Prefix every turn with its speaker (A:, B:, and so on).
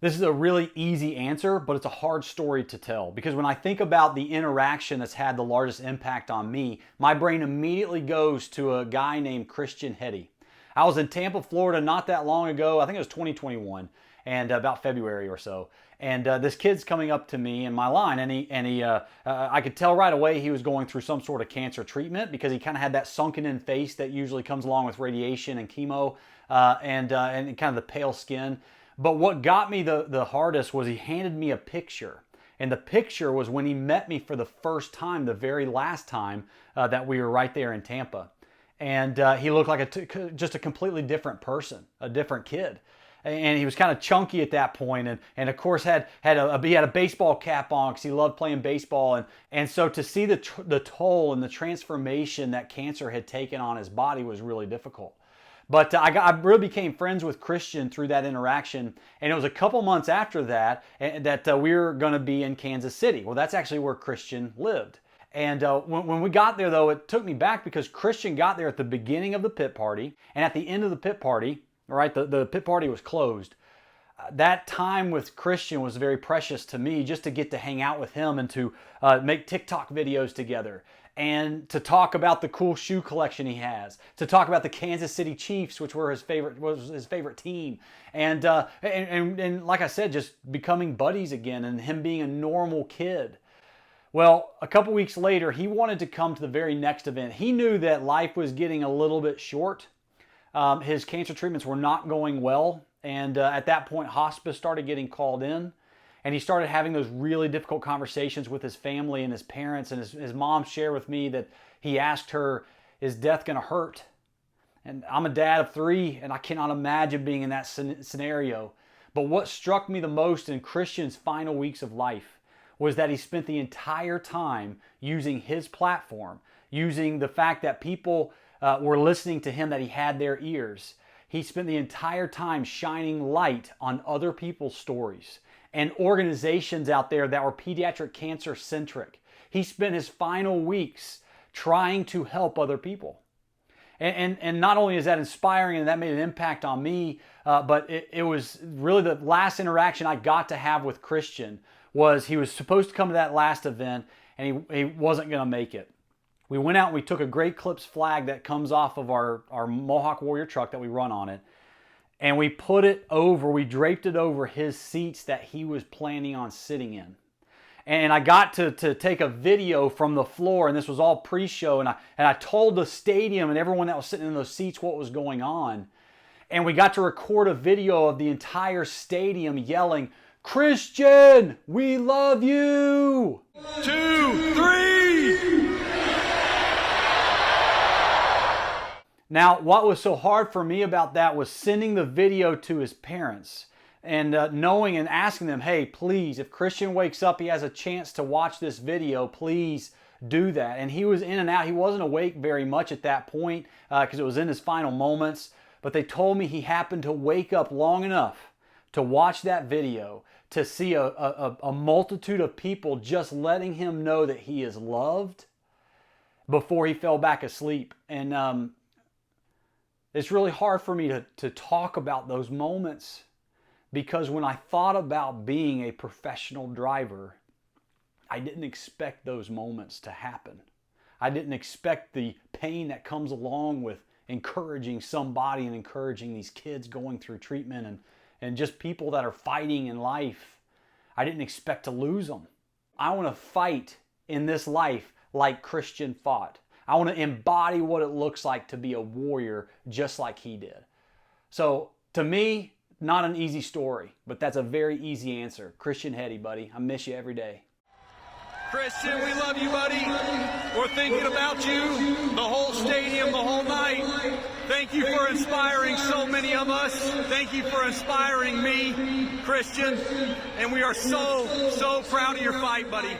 A: This is a really easy answer, but it's a hard story to tell because when I think about the interaction that's had the largest impact on me, my brain immediately goes to a guy named Christian Hetty. I was in Tampa, Florida not that long ago. I think it was 2021 and about February or so. And this kid's coming up to me in my line, and I could tell right away he was going through some sort of cancer treatment because he kind of had that sunken in face that usually comes along with radiation and chemo, and kind of the pale skin. But what got me the hardest was he handed me a picture. And the picture was when he met me for the first time, the very last time that we were right there in Tampa. And he looked like just a completely different person, a different kid. And he was kind of chunky at that point, and of course he had a baseball cap on because he loved playing baseball, and so to see the toll and the transformation that cancer had taken on his body was really difficult. But I really became friends with Christian through that interaction, and it was a couple months after that we were going to be in Kansas City. Well, that's actually where Christian lived. And when we got there, though, it took me back because Christian got there at the beginning of the pit party, and at the end of the pit party, right, the pit party was closed. That time with Christian was very precious to me, just to get to hang out with him and to make TikTok videos together and to talk about the cool shoe collection he has, to talk about the Kansas City Chiefs, which was his favorite team, and like I said, just becoming buddies again and him being a normal kid. Well, a couple weeks later, he wanted to come to the very next event. He knew that life was getting a little bit short. His cancer treatments were not going well, and at that point, hospice started getting called in, and he started having those really difficult conversations with his family and his parents, and his mom shared with me that he asked her, "Is death going to hurt?" And I'm a dad of 3, and I cannot imagine being in that scenario. But what struck me the most in Christian's final weeks of life was that he spent the entire time using his platform, using the fact that people were listening to him, that he had their ears. He spent the entire time shining light on other people's stories and organizations out there that were pediatric cancer centric. He spent his final weeks trying to help other people. And not only is that inspiring and that made an impact on me, but it was really the last interaction I got to have with Christian. Was he was supposed to come to that last event, and he wasn't going to make it. We went out and we took a Great Clips flag that comes off of our Mohawk Warrior truck that we run on it, and we draped it over his seats that he was planning on sitting in. And I got to take a video from the floor, and this was all pre-show, and I told the stadium and everyone that was sitting in those seats what was going on. And we got to record a video of the entire stadium yelling, "Christian, we love you!"
B: 2, 3!
A: Now, what was so hard for me about that was sending the video to his parents and knowing and asking them, "Hey, please, if Christian wakes up, he has a chance to watch this video, please do that." And he was in and out. He wasn't awake very much at that point because it was in his final moments. But they told me he happened to wake up long enough to watch that video, to see a multitude of people just letting him know that he is loved before he fell back asleep. And it's really hard for me to talk about those moments because when I thought about being a professional driver, I didn't expect those moments to happen. I didn't expect the pain that comes along with encouraging somebody and encouraging these kids going through treatment and just people that are fighting in life. I didn't expect to lose them. I want to fight in this life like Christian fought. I want to embody what it looks like to be a warrior just like he did. So to me, not an easy story, but that's a very easy answer. Christian Hetty, buddy. I miss you every day.
B: Christian, we love you, buddy. We're thinking about you the whole stadium, the whole night. Thank you for inspiring so many of us. Thank you for inspiring me, Christian. And we are so proud of your fight, buddy.